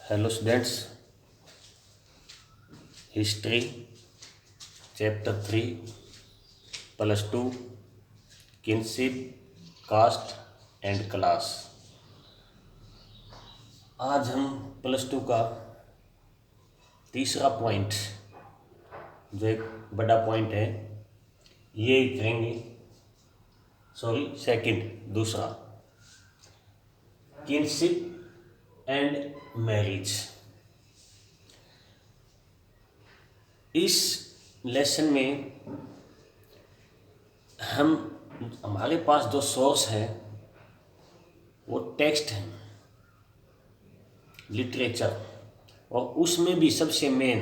Hello students, history chapter 3 +2 kinship caste and class. आज हम +2 का तीसरा पॉइंट, जो एक बड़ा पॉइंट है, ये करेंगे। दूसरा किनशिप एंड मैरिज। इस लेसन में हमारे पास जो सोर्स है वो टेक्स्ट है, लिटरेचर, और उसमें भी सबसे मेन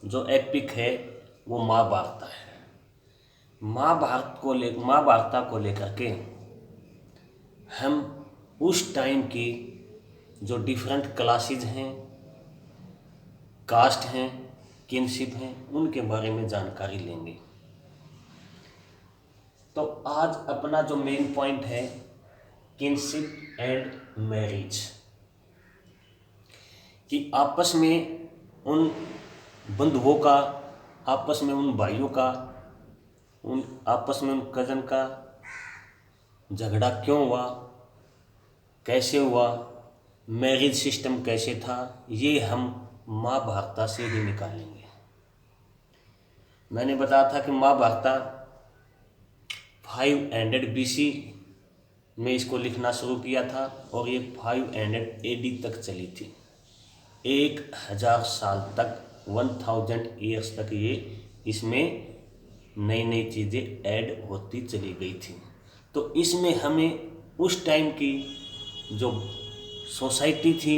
जो एपिक है वो महाभारत है। महाभारत को लेकर के हम उस टाइम की जो डिफरेंट क्लासेज हैं, कास्ट हैं, किनशिप हैं, उनके बारे में जानकारी लेंगे। तो आज अपना जो मेन पॉइंट है किनशिप एंड मैरिज, कि आपस में उन बंधुओं का, आपस में उन भाइयों का, आपस में उन कज़न का झगड़ा क्यों हुआ, कैसे हुआ, मैरिज सिस्टम कैसे था, ये हम महाभारत से ही निकालेंगे। मैंने बताया था कि महाभारत 500 BC में इसको लिखना शुरू किया था और ये 500 AD तक चली थी। 1000 साल तक, 1000 ईयर्स तक ये इसमें नई नई चीज़ें ऐड होती चली गई थी। तो इसमें हमें उस टाइम की जो सोसाइटी थी,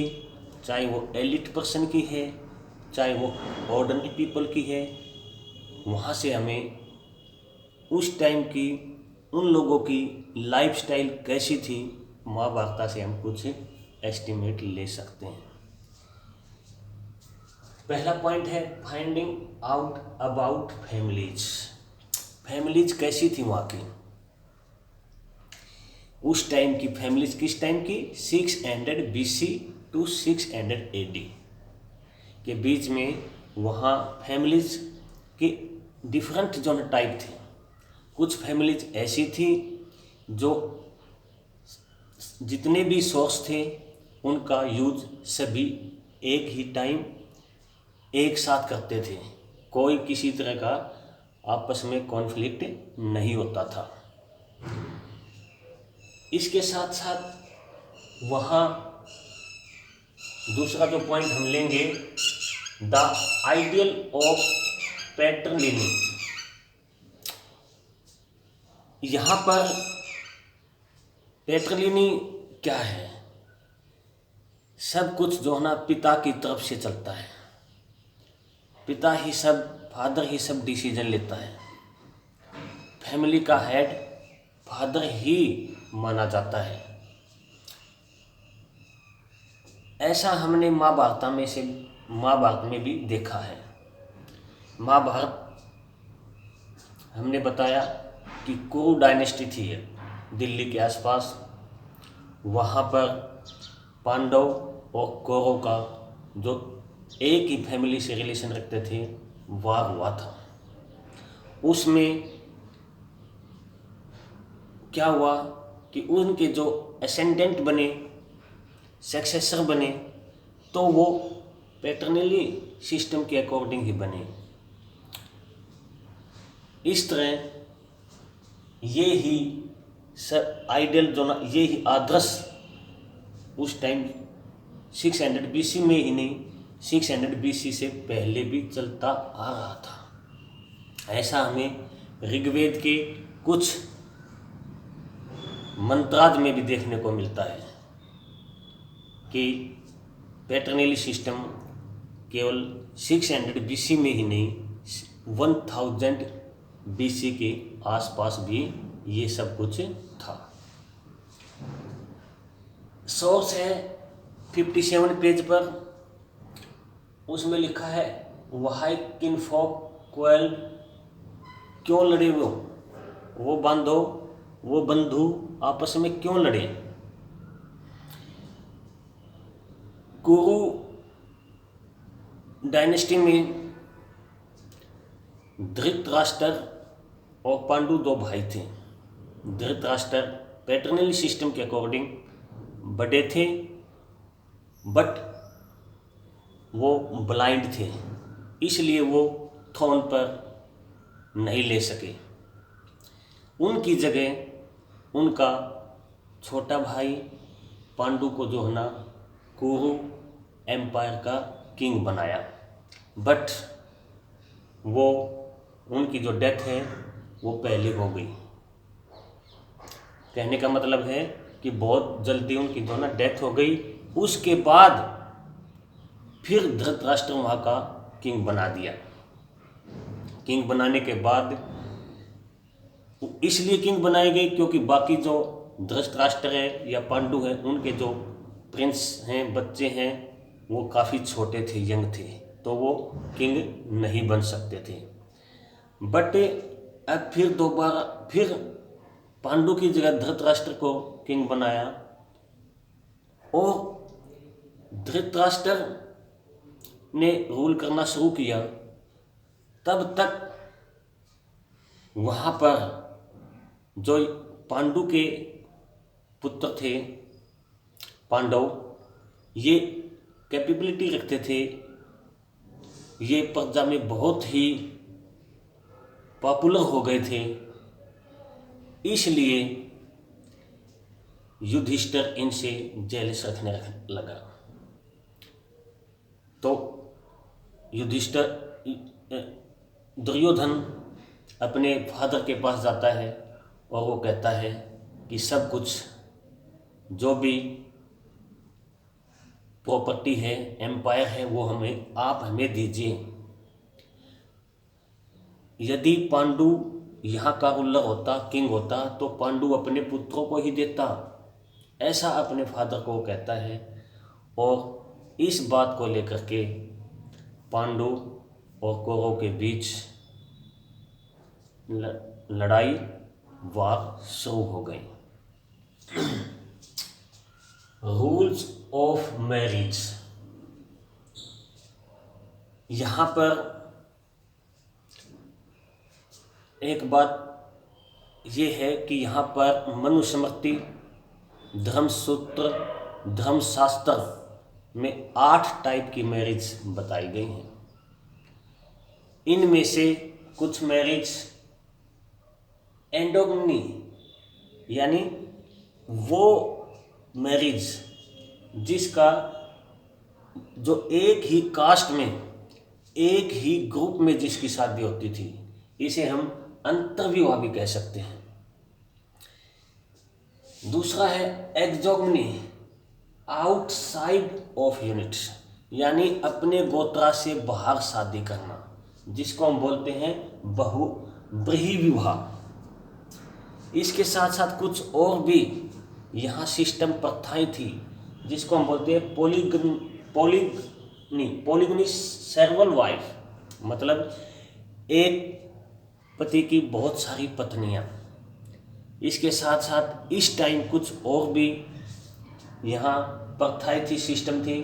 चाहे वो एलिट पर्सन की है, चाहे वो ऑर्डिनरी पीपल की है, वहाँ से हमें उस टाइम की उन लोगों की लाइफस्टाइल कैसी थी, महाभारत से हम कुछ एस्टिमेट ले सकते हैं। पहला पॉइंट है finding out about families. Families कैसी थी वहाँ की, उस टाइम की फैमिलीज, किस टाइम की, 600 BC to 600 AD के बीच में वहाँ फैमिलीज के डिफरेंट जो टाइप थे। कुछ फैमिलीज ऐसी थी जो जितने भी सोर्स थे उनका यूज सभी एक ही टाइम एक साथ करते थे, कोई किसी तरह का आपस में कॉन्फ्लिक्ट नहीं होता था। इसके साथ साथ वहाँ दूसरा जो पॉइंट हम लेंगे, द आइडियल ऑफ पैटर्निटी। यहाँ पर पैटर्निटी क्या है, सब कुछ जो है ना पिता की तरफ से चलता है, पिता ही सब, फादर ही सब डिसीजन लेता है, फैमिली का हेड फादर ही माना जाता है। ऐसा हमने महाभारत में भी देखा है। महाभारत हमने बताया कि कुरु डायनेस्टी थी दिल्ली के आसपास, वहाँ पर पांडव और कौरव का जो एक ही फैमिली से रिलेशन रखते थे वार हुआ था। उसमें क्या हुआ कि उनके जो असेंडेंट बने, सक्सेसर बने, तो वो पैटर्नली सिस्टम के अकॉर्डिंग ही बने। इस तरह ये ही आइडियल जो ना, ये ही आदर्श उस टाइम 600 BC में ही नहीं, 600 BC से पहले भी चलता आ रहा था। ऐसा हमें ऋग्वेद के कुछ मंत्राज में भी देखने को मिलता है कि पैटर्नली सिस्टम केवल 600 BC में ही नहीं, 1000 BC के आसपास भी ये सब कुछ था। सोर्स है 57 पेज पर, उसमें लिखा है व्हाई किनफॉक क्वेल, क्यों लड़े वो बंधु आपस में क्यों लड़े। कुरु डायनेस्टी में धृतराष्ट्र और पांडु दो भाई थे। धृतराष्ट्र पैटर्नल सिस्टम के अकॉर्डिंग बड़े थे, बट वो ब्लाइंड थे, इसलिए वो थ्रोन पर नहीं ले सके। उनकी जगह उनका छोटा भाई पांडु को जो है ना कुरु एम्पायर का किंग बनाया, बट वो उनकी जो डेथ है वो पहले हो गई। कहने का मतलब है कि बहुत जल्दी उनकी जो ना डेथ हो गई। उसके बाद फिर धृतराष्ट्र वहाँ का किंग बना दिया। किंग बनाने के बाद इसलिए किंग बनाए गए क्योंकि बाकी जो धृतराष्ट्र है या पांडु है, उनके जो प्रिंस हैं, बच्चे हैं, वो काफ़ी छोटे थे, यंग थे, तो वो किंग नहीं बन सकते थे। बट अब फिर दोबारा फिर पांडु की जगह धृतराष्ट्र को किंग बनाया, और धृतराष्ट्र ने रूल करना शुरू किया। तब तक वहाँ पर जो पांडु के पुत्र थे पांडव, ये कैपेबिलिटी रखते थे, ये प्रजा में बहुत ही पॉपुलर हो गए थे, इसलिए युधिष्ठिर इनसे जेलस रखने लगा। तो युधिष्ठिर दुर्योधन अपने फादर के पास जाता है और वो कहता है कि सब कुछ जो भी प्रॉपर्टी है, एम्पायर है, वो आप हमें दीजिए। यदि पांडु यहाँ का रूलर होता, किंग होता, तो पांडु अपने पुत्रों को ही देता, ऐसा अपने फादर को कहता है। और इस बात को लेकर के पांडु और कौरव के बीच लड़ाई वार शुरू हो गई। रूल्स ऑफ मैरिज, यहाँ पर एक बात ये है कि यहाँ पर मनुस्मृति, धर्मसूत्र, धर्मशास्त्र में 8 टाइप की मैरिज बताई गई हैं। इनमें से कुछ मैरिज एंडोगमी, यानी वो मैरिज जिसका जो एक ही कास्ट में, एक ही ग्रुप में जिसकी शादी होती थी, इसे हम अंतर्विवाह भी कह सकते हैं। दूसरा है एक्सोगमी, आउटसाइड ऑफ यूनिट्स, यानी अपने गोत्रा से बाहर शादी करना, जिसको हम बोलते हैं बहिर्विवाह। इसके साथ साथ कुछ और भी यहाँ सिस्टम प्रथाएं थी, जिसको हम बोलते हैं पोलिगनी सेवरल वाइफ, मतलब एक पति की बहुत सारी पत्नियां। इसके साथ साथ इस टाइम कुछ और भी यहाँ प्रथाएं थी, सिस्टम थी,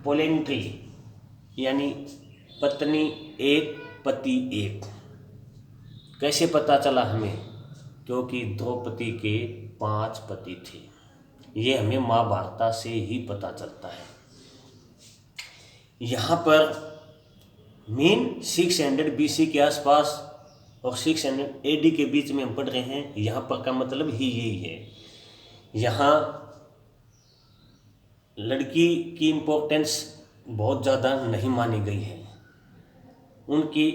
पोलेंट्री, यानी पत्नी एक पति एक। कैसे पता चला हमें? क्योंकि द्रौपदी के 5 पति थे, ये हमें महाभारत से ही पता चलता है। यहाँ पर मीन 600 BC के आसपास और 600 AD के बीच में हम पढ़ रहे हैं। यहाँ पर का मतलब ही यही है। यहाँ लड़की की इम्पोर्टेंस बहुत ज़्यादा नहीं मानी गई है। उनकी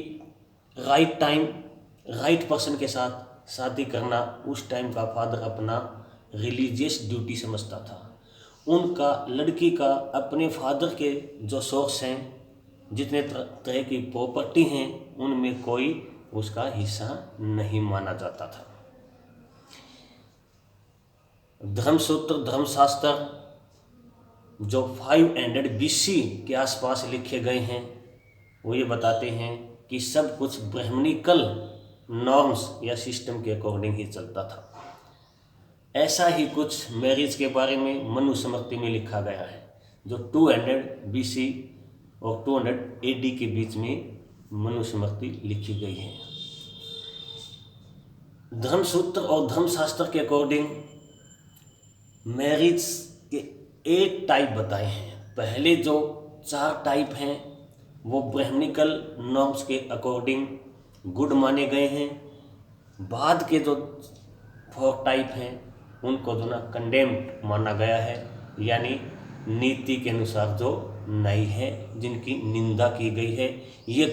राइट टाइम, राइट पर्सन के साथ शादी करना उस टाइम का फादर अपना रिलीजियस ड्यूटी समझता था। उनका लड़की का अपने फादर के जो सोर्स हैं, जितने तरह की प्रॉपर्टी हैं, उनमें कोई उसका हिस्सा नहीं माना जाता था। धर्मसूत्र, धर्मशास्त्र जो 500 BC के आसपास लिखे गए हैं, वो ये बताते हैं कि सब कुछ ब्राह्मणिकल नॉर्म्स या सिस्टम के अकॉर्डिंग ही चलता था। ऐसा ही कुछ मैरिज के बारे में मनुस्मृति में लिखा गया है। जो 200 BC और 200 AD के बीच में मनुस्मृति लिखी गई है। धर्मसूत्र और धर्मशास्त्र के अकॉर्डिंग मैरिज के 8 टाइप बताए हैं। पहले जो 4 टाइप हैं वो ब्राह्मणिकल नॉर्म्स के अकॉर्डिंग गुड माने गए हैं। बाद के जो 4 टाइप हैं उनको जो ना कंडेम्ड माना गया है, यानी नीति के अनुसार जो नहीं है, जिनकी निंदा की गई है। ये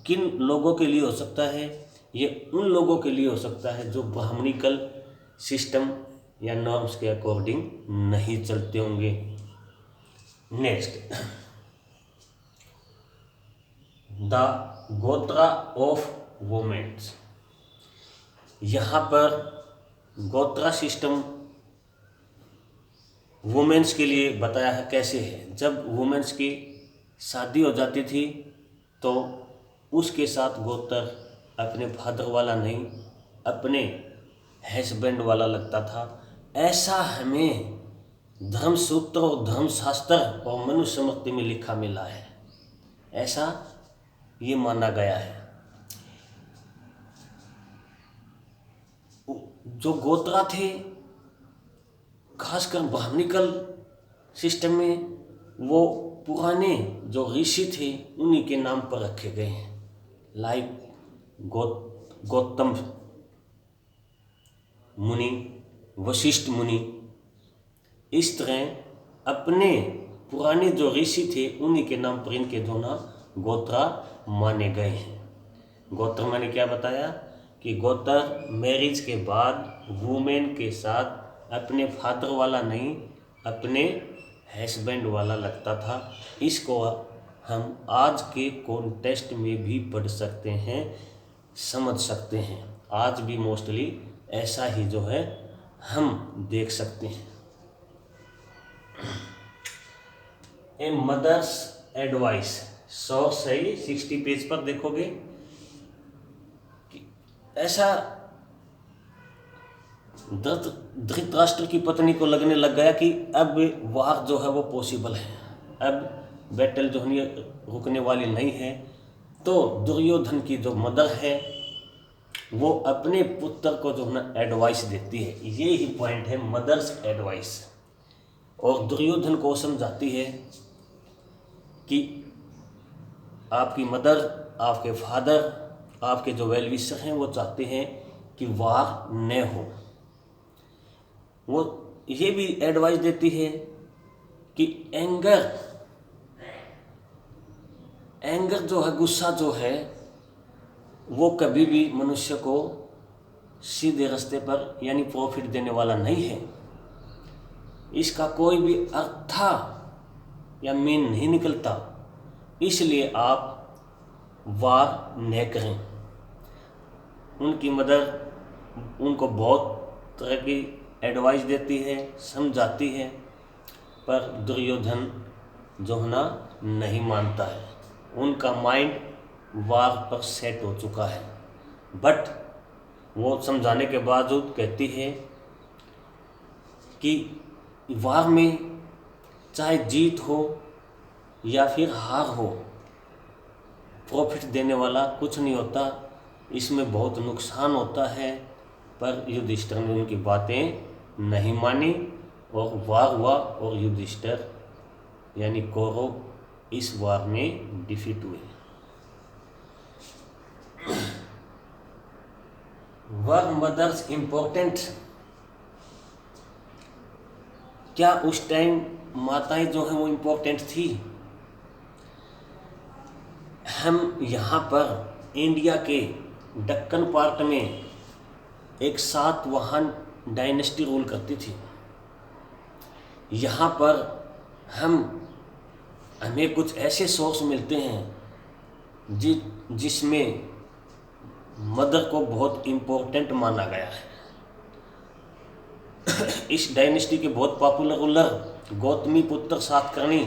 किन लोगों के लिए हो सकता है? ये उन लोगों के लिए हो सकता है जो ब्राह्मणिकल सिस्टम या नॉर्म्स के अकॉर्डिंग नहीं चलते होंगे। नेक्स्ट, द गोत्रा ऑफ वुमेन्स। यहाँ पर गोत्रा सिस्टम वुमेन्स के लिए बताया है। कैसे है? जब वुमेन्स की शादी हो जाती थी तो उसके साथ गोत्र अपने फादर वाला नहीं, अपने हस्बैंड वाला लगता था। ऐसा हमें धर्मसूत्र और धर्मशास्त्र और मनुस्मृति में लिखा मिला है, ऐसा ये माना गया है। जो गोत्रा थे खासकर ब्राह्मणिकल सिस्टम में, वो पुराने जो ऋषि थे उन्हीं के नाम पर रखे गए हैं, लाइक गौतम मुनि, वशिष्ठ मुनि। इस तरह अपने पुराने जो ऋषि थे उन्हीं के नाम पर इनके जो ना गोत्रा माने गए हैं। गोत्र मैंने क्या बताया कि गोत्र मैरिज के बाद वुमेन के साथ अपने फादर वाला नहीं, अपने हस्बैंड वाला लगता था। इसको हम आज के कॉन्टेक्स्ट में भी पढ़ सकते हैं, समझ सकते हैं। आज भी मोस्टली ऐसा ही जो है हम देख सकते हैं। ए मदर्स एडवाइस, सोर्स है 60 पेज पर देखोगे कि ऐसा धृतराष्ट्र की पत्नी को लगने लग गया कि अब वार जो है वो पॉसिबल है, अब बैटल जो है रुकने वाली नहीं है। तो दुर्योधन की जो मदर है वो अपने पुत्र को जो है ना एडवाइस देती है। ये ही पॉइंट है मदर्स एडवाइस। और दुर्योधन को समझाती है कि आपकी मदर, आपके फादर, आपके जो वेल विशर हैं वो चाहते हैं कि वार न हो। वो ये भी एडवाइस देती है कि एंगर जो है, गुस्सा जो है, वो कभी भी मनुष्य को सीधे रास्ते पर यानी प्रॉफिट देने वाला नहीं है। इसका कोई भी अर्थ या मीन नहीं निकलता, इसलिए आप वार न करें। उनकी मदर उनको बहुत तरह की एडवाइस देती है, समझाती है, पर दुर्योधन जो है ना नहीं मानता है। उनका माइंड वार पर सेट हो चुका है। बट वो समझाने के बावजूद कहती है कि वार में चाहे जीत हो या फिर हार हो, प्रॉफिट देने वाला कुछ नहीं होता, इसमें बहुत नुकसान होता है। पर युधिष्ठिर ने उनकी बातें नहीं मानी और वार हुआ और युधिष्ठिर यानी कौरव इस वार में डिफीट हुए। वर मदर्स इम्पोर्टेंट, क्या उस टाइम माताएं जो हैं वो इम्पोर्टेंट थी? हम यहाँ पर इंडिया के दक्कन पार्ट में एक सातवाहन डायनेस्टी रूल करती थी। यहाँ पर हमें कुछ ऐसे सोर्स मिलते हैं जिसमें मदर को बहुत इम्पोर्टेंट माना गया है। इस डायनेस्टी के बहुत पॉपुलर रूलर गौतमी पुत्र सातकर्णी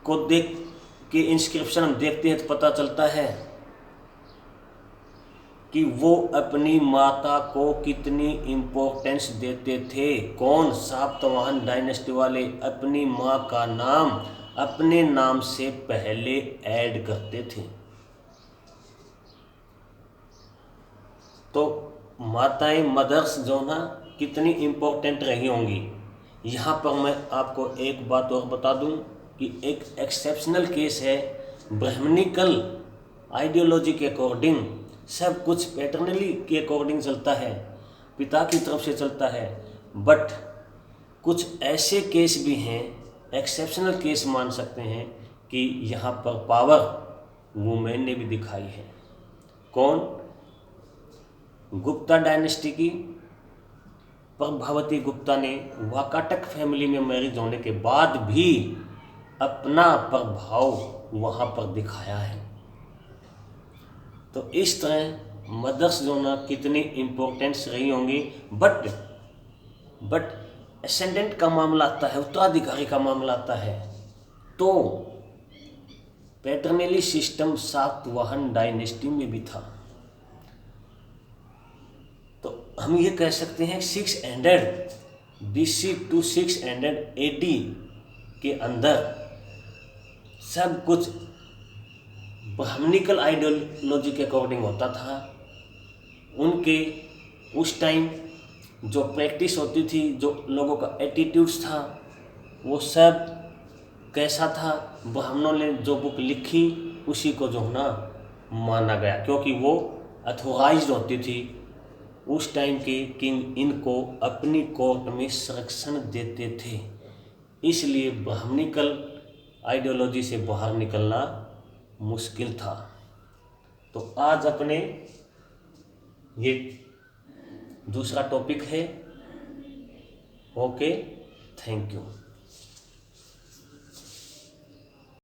को देख के इंस्क्रिप्शन हम देखते हैं तो पता चलता है कि वो अपनी माता को कितनी इम्पोर्टेंस देते थे। कौन? सातवाहन डायनेस्टी वाले अपनी माँ का नाम अपने नाम से पहले ऐड करते थे। तो माताएं, मदर्स जो ना कितनी इम्पोर्टेंट रही होंगी। यहाँ पर मैं आपको एक बात और बता दूं कि एक एक्सेप्शनल केस है। ब्राह्मणिकल आइडियोलॉजी के अकॉर्डिंग सब कुछ पैटर्नली के अकॉर्डिंग चलता है, पिता की तरफ से चलता है, बट कुछ ऐसे केस भी हैं, एक्सेप्शनल केस मान सकते हैं कि यहाँ पर पावर वुमेन ने भी दिखाई है। कौन? गुप्ता डायनेस्टी की प्रभावती गुप्ता ने वाकाटक फैमिली में मैरिज होने के बाद भी अपना प्रभाव वहाँ पर दिखाया है। तो इस तरह मदर्स जो ना कितनी इम्पोर्टेंस रही होंगी। बट एसेंडेंट का मामला आता है, उत्तराधिकारी का मामला आता है, तो पैटर्नली सिस्टम सातवाहन डायनेस्टी में भी था। तो हम ये कह सकते हैं 600 BC to 600 AD के अंदर सब कुछ ब्राह्मणिकल आइडियोलॉजी के अकॉर्डिंग होता था। उनके उस टाइम जो प्रैक्टिस होती थी, जो लोगों का एटीट्यूड्स था, वो सब कैसा था? ब्राह्मणों ने जो बुक लिखी उसी को जो ना माना गया, क्योंकि वो अथोराइज्ड होती थी। उस टाइम के किंग इनको अपनी कोर्ट में संरक्षण देते थे, इसलिए ब्राह्मणिकल आइडियोलॉजी से बाहर निकलना मुश्किल था। तो आज अपने ये दूसरा टॉपिक है। Okay, thank you.